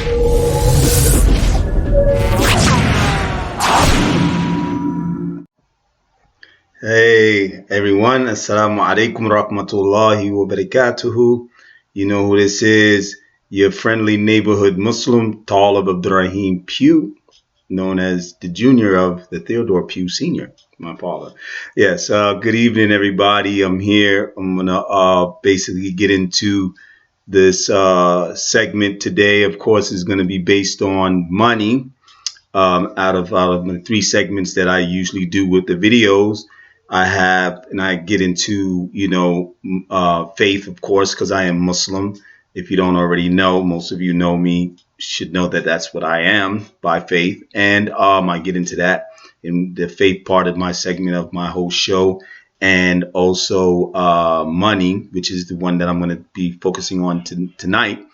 Hey everyone, Assalamu alaikum rahmatullahi wa barakatuhu. You know who this is? Your friendly neighborhood Muslim, Taalib Abdur Rahim Pugh, known as the junior of the Theodore Pugh Sr., my father. Yes, good evening everybody. I'm here. I'm gonna basically get into this segment today. Of course, is gonna be based on money. Out of the three segments that I usually do with the videos, I have, and I get into, faith, of course, because I am Muslim. If you don't already know, most of you know me, should know that that's what I am by faith. And I get into that in the faith part of my segment of my whole show. And also money, which is the one that I'm going to be focusing on tonight.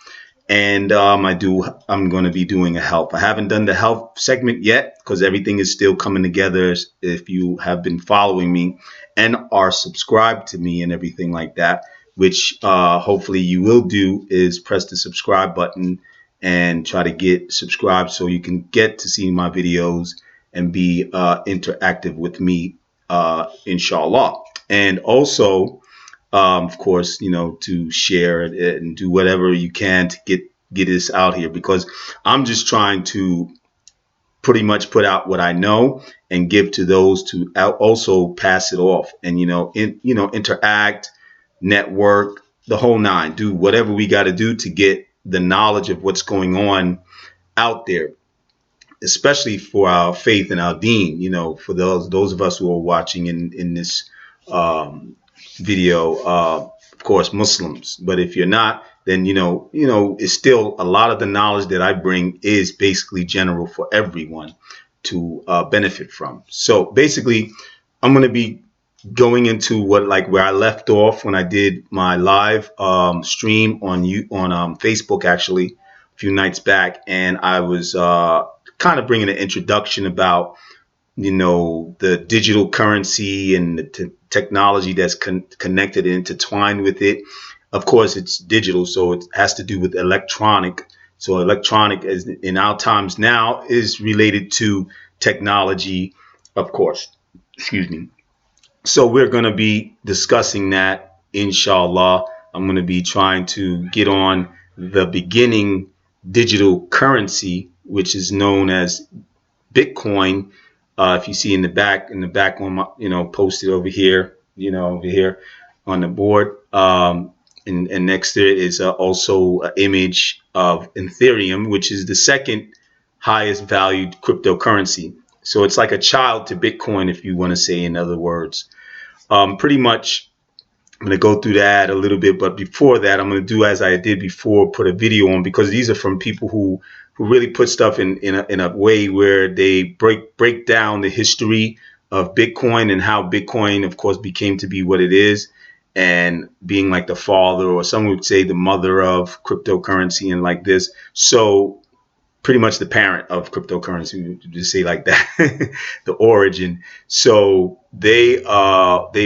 And I'm going to be doing a health. I haven't done the health segment yet because everything is still coming together. If you have been following me and are subscribed to me and everything like that, which hopefully you will do, is press the subscribe button and try to get subscribed so you can get to see my videos and be interactive with me, inshallah. And also, of course, to share it and do whatever you can to get this out here, because I'm just trying to pretty much put out what I know and give to those to also pass it off and interact, network, the whole nine, do whatever we got to do to get the knowledge of what's going on out there, especially for our faith and our deen. For those of us who are watching in this video, of course, Muslims. But if you're not, then it's still a lot of the knowledge that I bring is basically general for everyone to benefit from. So basically, I'm going to be going into where I left off when I did my live stream on Facebook, actually a few nights back, and I was kind of bringing an introduction about the digital currency and the technology that's connected and intertwined with it. Of course, it's digital, so it has to do with electronic. So electronic, as in our times now, is related to technology, of course. Excuse me. So we're going to be discussing that, inshallah. I'm going to be trying to get on the beginning digital currency, which is known as Bitcoin. If you see in the back on my, posted over here, over here on the board. And next there is also an image of Ethereum, which is the second highest valued cryptocurrency. So it's like a child to Bitcoin, if you want to say, in other words. Pretty much, I'm going to go through that a little bit. But before that, I'm going to do as I did before, put a video on, because these are from people who really put stuff in a way where they break down the history of Bitcoin and how Bitcoin, of course, became to be what it is, and being like the father, or some would say the mother of cryptocurrency, and like this. So pretty much the parent of cryptocurrency, to say like that, the origin. So they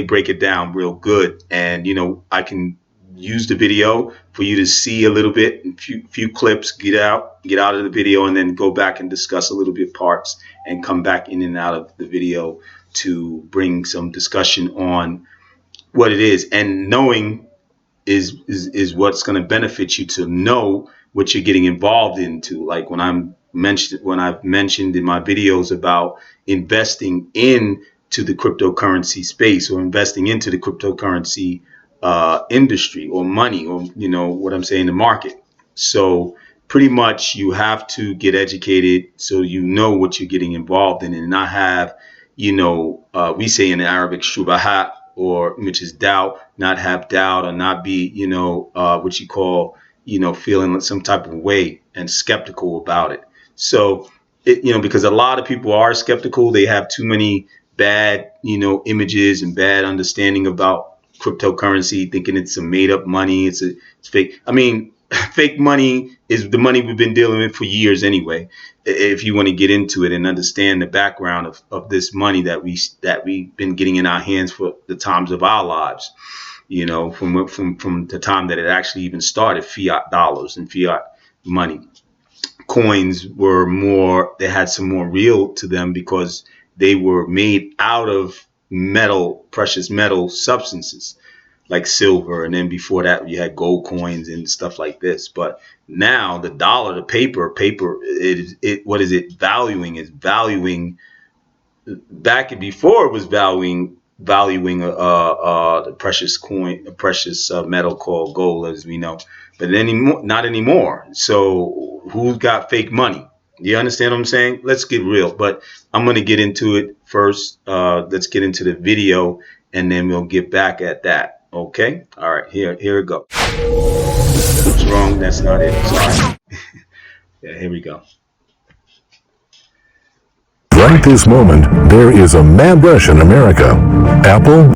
break it down real good, and I can use the video for you to see a little bit, few clips, get out of the video, and then go back and discuss a little bit parts, and come back in and out of the video to bring some discussion on what it is. And knowing is what's going to benefit you, to know what you're getting involved into. Like when I've mentioned in my videos about investing into the cryptocurrency space, or investing into the cryptocurrency industry, or money, or what I'm saying, the market. So pretty much you have to get educated so you know what you're getting involved in, and not have, we say in Arabic, shubahat, or which is doubt, not have doubt, or not be, what you call, feeling some type of way and skeptical about it. So, because a lot of people are skeptical, they have too many bad, images and bad understanding about cryptocurrency, thinking it's a made up money. It's fake. I mean, fake money is the money we've been dealing with for years anyway. If you want to get into it and understand the background of this money that we've been getting in our hands for the times of our lives, from the time that it actually even started, fiat dollars and fiat money. coins were more, they had some more real to them because they were made out of metal, precious metal substances like silver. And then before that, you had gold coins and stuff like this. But now the dollar, the paper, what is it valuing? Is valuing back before it was valuing the precious coin, a precious metal called gold, as we know, but anymore, not anymore. So who's got fake money? You understand what I'm saying? Let's get real. But I'm going to get into it first. Let's get into the video, and then we'll get back at that. Okay. All right. Here we go. What's wrong? That's not it. Sorry. Yeah. Here we go. Right this moment, there is a mad rush in America. Apple,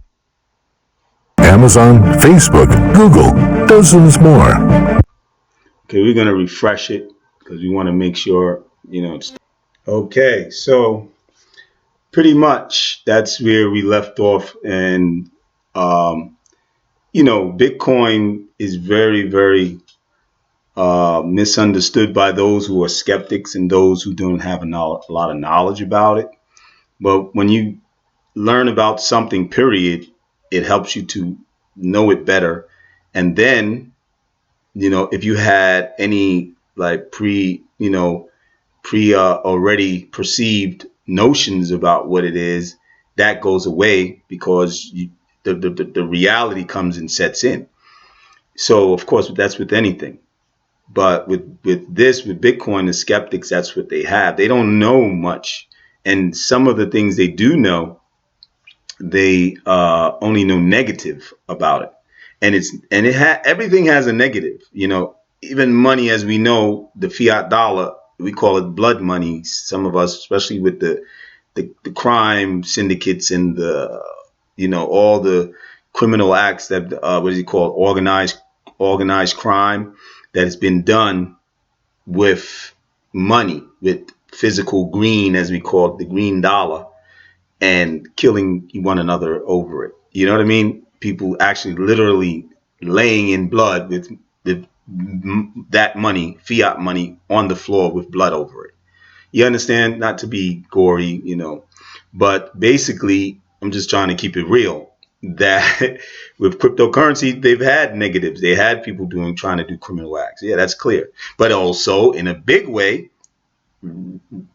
Amazon, Facebook, Google, dozens more. Okay, we're going to refresh it because we want to make sure, it's okay. So pretty much that's where we left off. And, Bitcoin is very, very misunderstood by those who are skeptics and those who don't have a lot of knowledge about it. But when you learn about something, period, it helps you to know it better. And then, if you had any like pre already perceived notions about what it is, that goes away because the reality comes and sets in. So of course that's with anything. But with Bitcoin, the skeptics, that's what they have. They don't know much. And some of the things they do know, they only know negative about it. Everything has a negative, even money, as we know, the fiat dollar, we call it blood money. Some of us, especially with the crime syndicates and all the criminal acts that, what is it called? Organized crime that has been done with money, with physical green, as we call it, the green dollar, and killing one another over it. You know what I mean? People actually literally laying in blood with that money, fiat money, on the floor with blood over it. You understand? Not to be gory, but basically, I'm just trying to keep it real. That with cryptocurrency, they've had negatives. They had people trying to do criminal acts. Yeah, that's clear. But also, in a big way,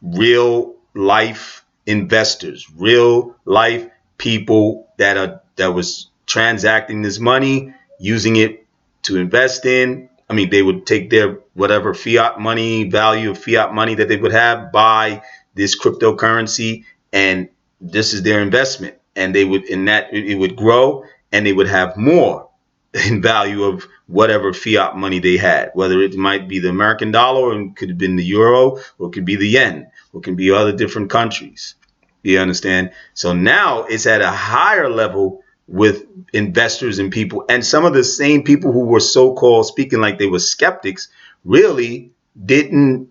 real life investors, real life people that was transacting this money, using it to invest in. I mean, they would take their whatever fiat money, value of fiat money that they would have, buy this cryptocurrency, and this is their investment. And they would, in that, it would grow, and they would have more in value of whatever fiat money they had, whether it might be the American dollar, or it could have been the euro, or it could be the yen, or it can be other different countries. You understand? So now it's at a higher level with investors and people, and some of the same people who were so-called speaking like they were skeptics really didn't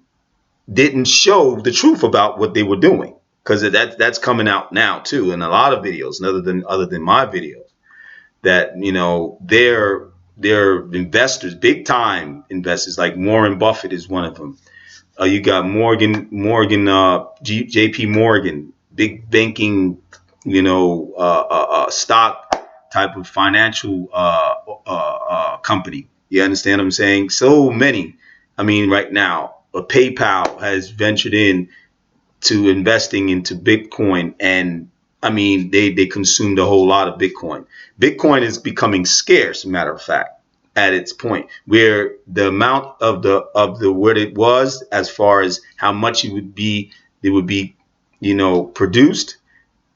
show the truth about what they were doing, because that's coming out now too in a lot of videos, other than my videos, that they're investors, big time investors, like Warren Buffett is one of them. You got JP Morgan, big banking, stock type of financial company. You understand what I'm saying? So many. I mean, right now, PayPal has ventured in to investing into Bitcoin, and I mean, they consumed a whole lot of Bitcoin. Bitcoin is becoming scarce, matter of fact, at its point where the amount of the what it was, as far as how much it would be, produced,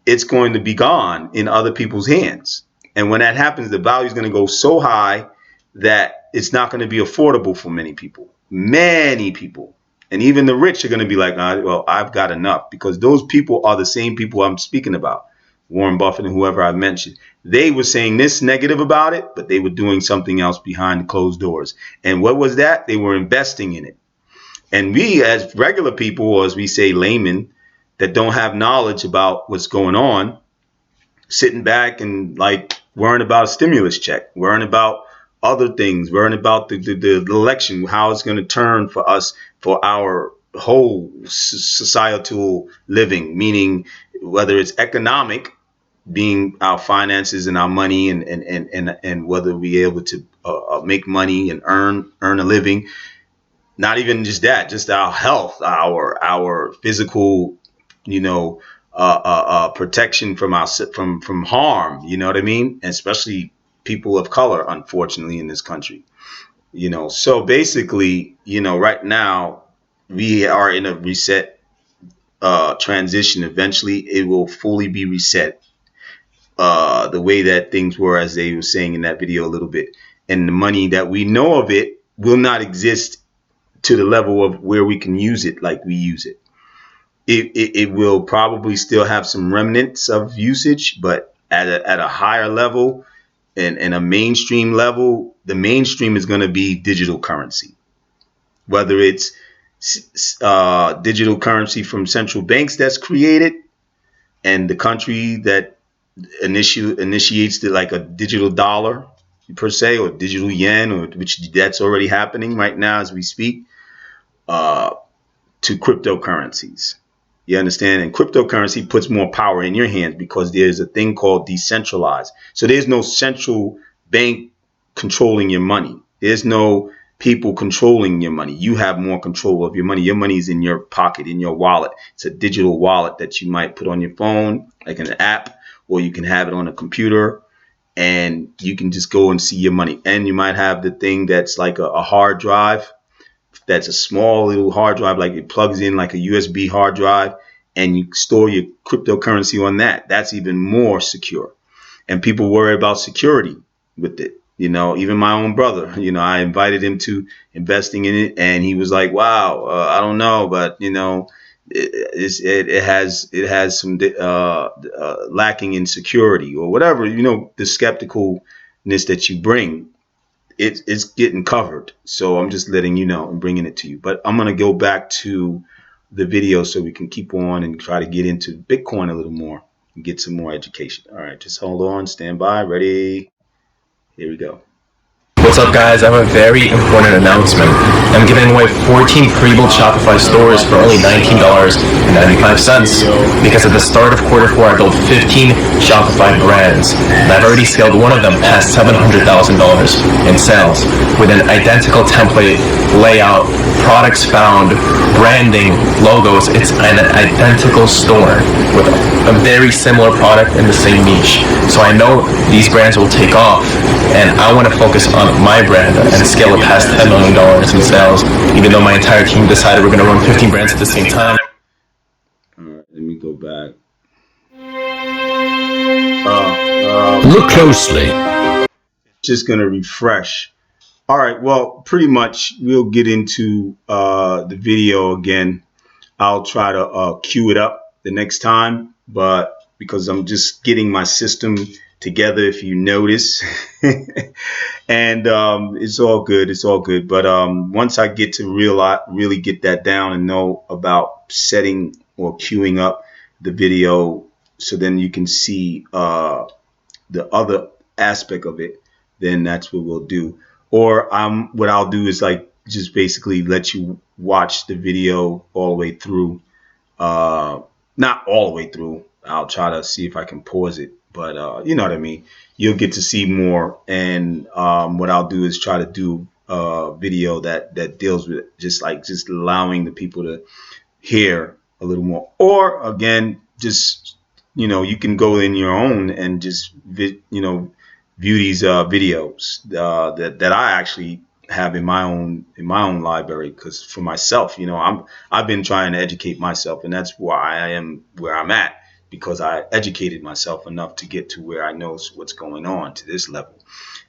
it's going to be gone in other people's hands. And when that happens, the value is going to go so high that it's not going to be affordable for many people. Many people. And even the rich are going to be like, well, I've got enough, because those people are the same people I'm speaking about. Warren Buffett and whoever I mentioned. They were saying this negative about it, but they were doing something else behind closed doors. And what was that? They were investing in it. And we, as regular people, or as we say, laymen, that don't have knowledge about what's going on, sitting back and like worrying about a stimulus check, worrying about other things, learn about the election, how it's going to turn for us, for our whole societal living, meaning whether it's economic, being our finances and our money, and whether we're able to make money and earn a living. Not even just that, just our health, our physical, you know, protection from our from harm. You know what I mean? And especially people of color, unfortunately, in this country. So basically, right now we are in a reset transition. Eventually, it will fully be reset, the way that things were, as they were saying in that video a little bit. And the money that we know of it will not exist to the level of where we can use it like we use it. It will probably still have some remnants of usage, but at a higher level and a mainstream level. The mainstream is going to be digital currency, whether it's digital currency from central banks that's created, and the country that initiates the, like a digital dollar per se, or digital yen, or which that's already happening right now as we speak, uh, to cryptocurrencies. You understand? And cryptocurrency puts more power in your hands because there's a thing called decentralized. So there's no central bank controlling your money. There's no people controlling your money. You have more control of your money. Your money is in your pocket, in your wallet. It's a digital wallet that you might put on your phone, like an app, or you can have it on a computer, and you can just go and see your money. And you might have the thing that's like a hard drive, that's a small little hard drive, like it plugs in like a USB hard drive, and you store your cryptocurrency on that. That's even more secure. And people worry about security with it. Even my own brother, I invited him to investing in it, and he was like, wow, I don't know, but it has some lacking in security or whatever, the skepticalness that you bring. It's getting covered. So I'm just letting you know and bringing it to you. But I'm going to go back to the video so we can keep on and try to get into Bitcoin a little more and get some more education. All right, just hold on, stand by, ready. Here we go. What's up, guys? I have a very important announcement. I'm giving away 14 pre-built Shopify stores for only $19.95 because at the start of quarter 4 I built 15 Shopify brands, and I've already scaled one of them past $700,000 in sales with an identical template, layout, products found, branding, logos. It's an identical store with a very similar product in the same niche. So I know these brands will take off, and I want to focus on my brand and scale it past $10 million in sales, even though my entire team decided we're going to run 15 brands at the same time. All right, let me go back. Look closely. Just going to refresh. All right, well, pretty much we'll get into the video again. I'll try to queue it up the next time, but because I'm just getting my system together, if you notice. And it's all good. It's all good. But once I get to really get that down and know about setting or queuing up the video, so then you can see the other aspect of it, then that's what we'll do. Or what I'll do is like just basically let you watch the video all the way through. Not all the way through. I'll try to see if I can pause it, but you know what I mean. You'll get to see more, and what I'll do is try to do a video that deals with just allowing the people to hear a little more. Or again, just you can go in your own and just view these videos that I actually have in my own library, because for myself, I've been trying to educate myself, and that's why I am where I'm at, because I educated myself enough to get to where I know what's going on to this level.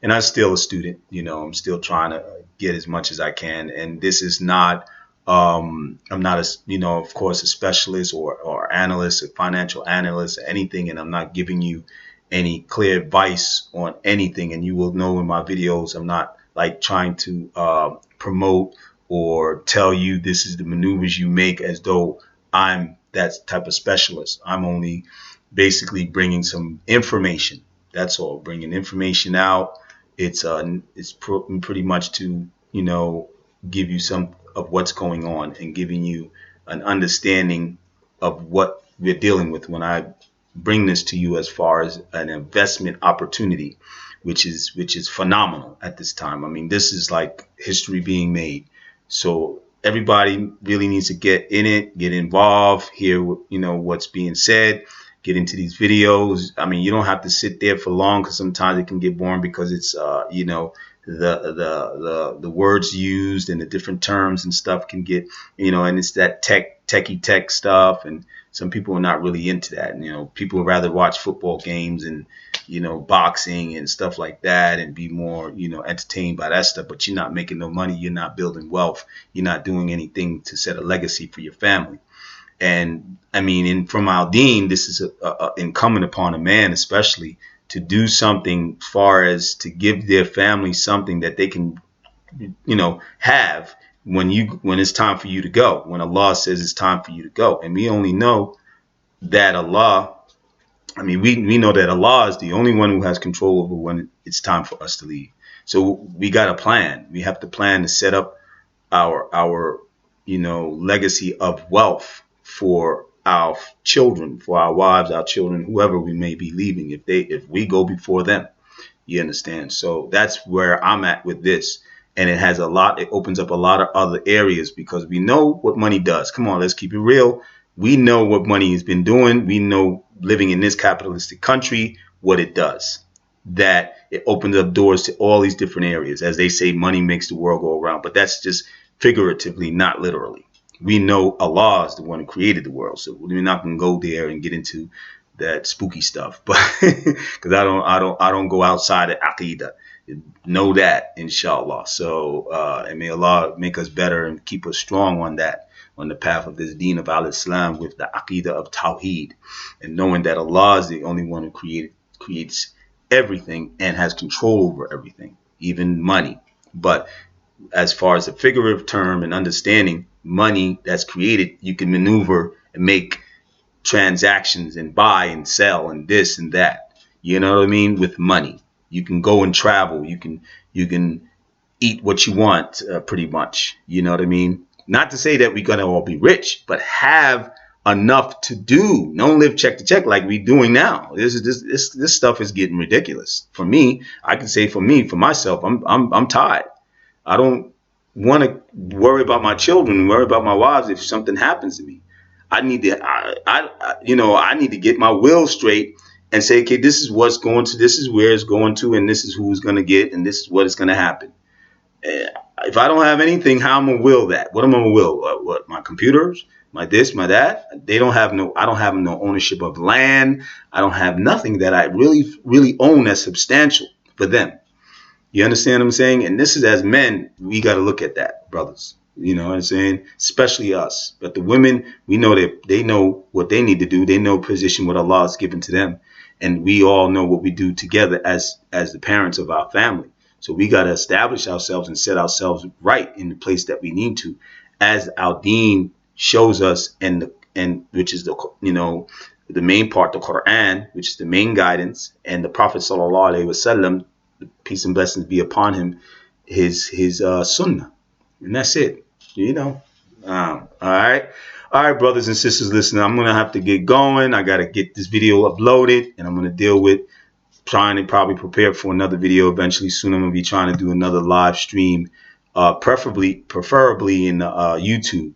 And I'm still a student, I'm still trying to get as much as I can. And this is not, I'm not of course, a specialist or analyst, a financial analyst or anything. And I'm not giving you any clear advice on anything. And you will know in my videos, I'm not like trying to promote or tell you this is the maneuvers you make as though I'm that type of specialist. I'm only basically bringing some information. That's all, bringing information out pretty much to, give you some of what's going on and giving you an understanding of what we're dealing with when I bring this to you as far as an investment opportunity, which is phenomenal at this time. I mean, this is like history being made. So everybody really needs to get in it, get involved, hear what's being said, get into these videos. I mean, you don't have to sit there for long because sometimes it can get boring because it's the words used and the different terms and stuff can get, and it's that techie tech stuff, and some people are not really into that. People would rather watch football games and boxing and stuff like that and be more entertained by that stuff. But you're not making no money, you're not building wealth, you're not doing anything to set a legacy for your family. And I mean, from our Deen, this is incumbent upon a man especially to do something far as to give their family something that they can have when it's time for you to go, when Allah says it's time for you to go. And we only know that we know that Allah is the only one who has control over when it's time for us to leave. So we got a plan. We have to plan to set up our legacy of wealth for our children, for our wives, our children, whoever we may be leaving, if we go before them. You understand? So that's where I'm at with this. And it opens up a lot of other areas because we know what money does. Come on, let's keep it real. We know what money has been doing. We know living in this capitalistic country, what it does. That it opens up doors to all these different areas. As they say, money makes the world go around. But that's just figuratively, not literally. We know Allah is the one who created the world. So we're not going to go there and get into that spooky stuff. But because I don't go outside of Aqidah. Know that, inshallah. So and may Allah make us better and keep us strong on the path of this Deen of Al-Islam with the Aqidah of Tawheed, and knowing that Allah is the only one who creates everything and has control over everything, even money. But as far as a figurative term and understanding money that's created, you can maneuver and make transactions and buy and sell and this and that. You know what I mean? With money. You can go and travel. You can eat what you want, pretty much. You know what I mean? Not to say that we're gonna all be rich, but have enough to do. Don't live check to check like we're doing now. This stuff is getting ridiculous. For me, I can say for myself, I'm tired. I don't want to worry about my children, worry about my wives if something happens to me. I need to, I need to get my will straight and say, okay, this is what's going to, this is where it's going to, and this is who's going to get, and this is what is going to happen. If I don't have anything, how am I going to will that? What am I going to will? What, my computers, my this, my that? I don't have no ownership of land. I don't have nothing that I really own that's substantial for them. You understand what I'm saying? And this is, as men, we got to look at that, brothers. You know what I'm saying? Especially us. But the women, we know that they know what they need to do. They know position what Allah has given to them. And we all know what we do together as the parents of our family. So we got to establish ourselves and set ourselves right in the place that we need to, as our Deen shows us, and which is the main part, the Quran, which is the main guidance, and the Prophet sallallahu alaihi wasallam, peace and blessings be upon him, his sunnah, and that's it. All right, brothers and sisters, listen, I'm gonna have to get going. I gotta get this video uploaded, and I'm gonna deal with trying to probably prepare for another video eventually soon. I'm gonna be trying to do another live stream, preferably in YouTube,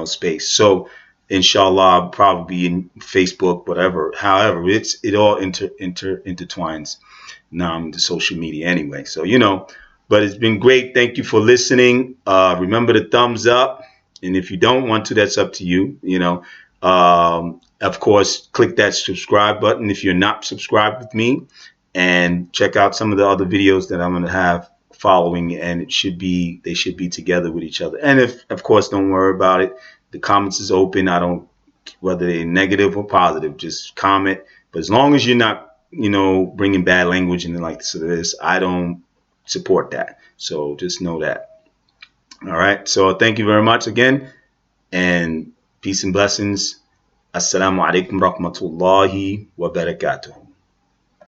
space. So inshallah, I'll probably be in Facebook, whatever. However, it all intertwines now into social media anyway. So but it's been great. Thank you for listening. Remember the thumbs up, and if you don't want to, that's up to you. Of course, click that subscribe button if you're not subscribed with me, and check out some of the other videos that I'm going to have following, and they should be together with each other. And if, of course, don't worry about it. The comments is open. Whether they're negative or positive, just comment. But as long as you're not, bringing bad language and like this, I don't support that. So just know that. All right. So thank you very much again, and peace and blessings. Assalamu alaikum rahmatullahi wa barakatuh.